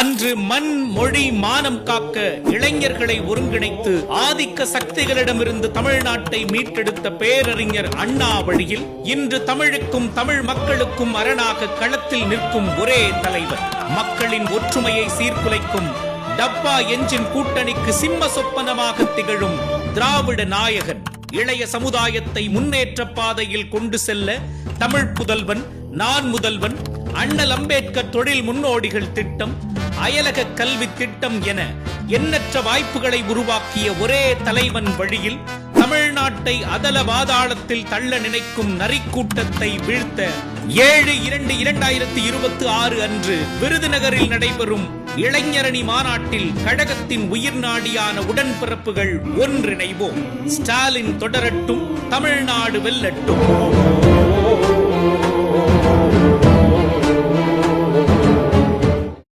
அன்று மண் மொழி மானம் காக்க இளைஞர்களை ஒருங்கிணைத்து ஆதிக்க சக்திகளிடமிருந்து தமிழ்நாட்டை மீட்டெடுத்த பேரறிஞர் அண்ணா வழியில் இன்று தமிழுக்கும் தமிழ் மக்களுக்கும் அரணாக களத்தில் நிற்கும் ஒரே தலைவர், மக்களின் ஒற்றுமையை சீர்குலைக்கும் டப்பா எஞ்சின் கூட்டணிக்கு சிம்ம சொப்பனமாக திகழும் திராவிட நாயகன், இளைய சமுதாயத்தை முன்னேற்ற பாதையில் கொண்டு செல்ல தமிழ் புதல்வன், நான் முதல்வன், அண்ணல் அம்பேத்கர் தொழில் முன்னோடிகள் திட்டம், அயலக கல்வி திட்டம் என எண்ணற்ற வாய்ப்புகளை உருவாக்கிய ஒரே தலைவன் வழியில் தமிழ்நாட்டை அதல பாதாளத்தில் தள்ள நினைக்கும் நரிக்கூட்டத்தை வீழ்த்த 7/2/2026 அன்று விருதுநகரில் நடைபெறும் இளைஞரணி மாநாட்டில் கழகத்தின் உயிர் நாடியான உடன்பிறப்புகள் ஒன்றிணைவோம். ஸ்டாலின் தொடரட்டும், தமிழ்நாடு வெல்லட்டும்.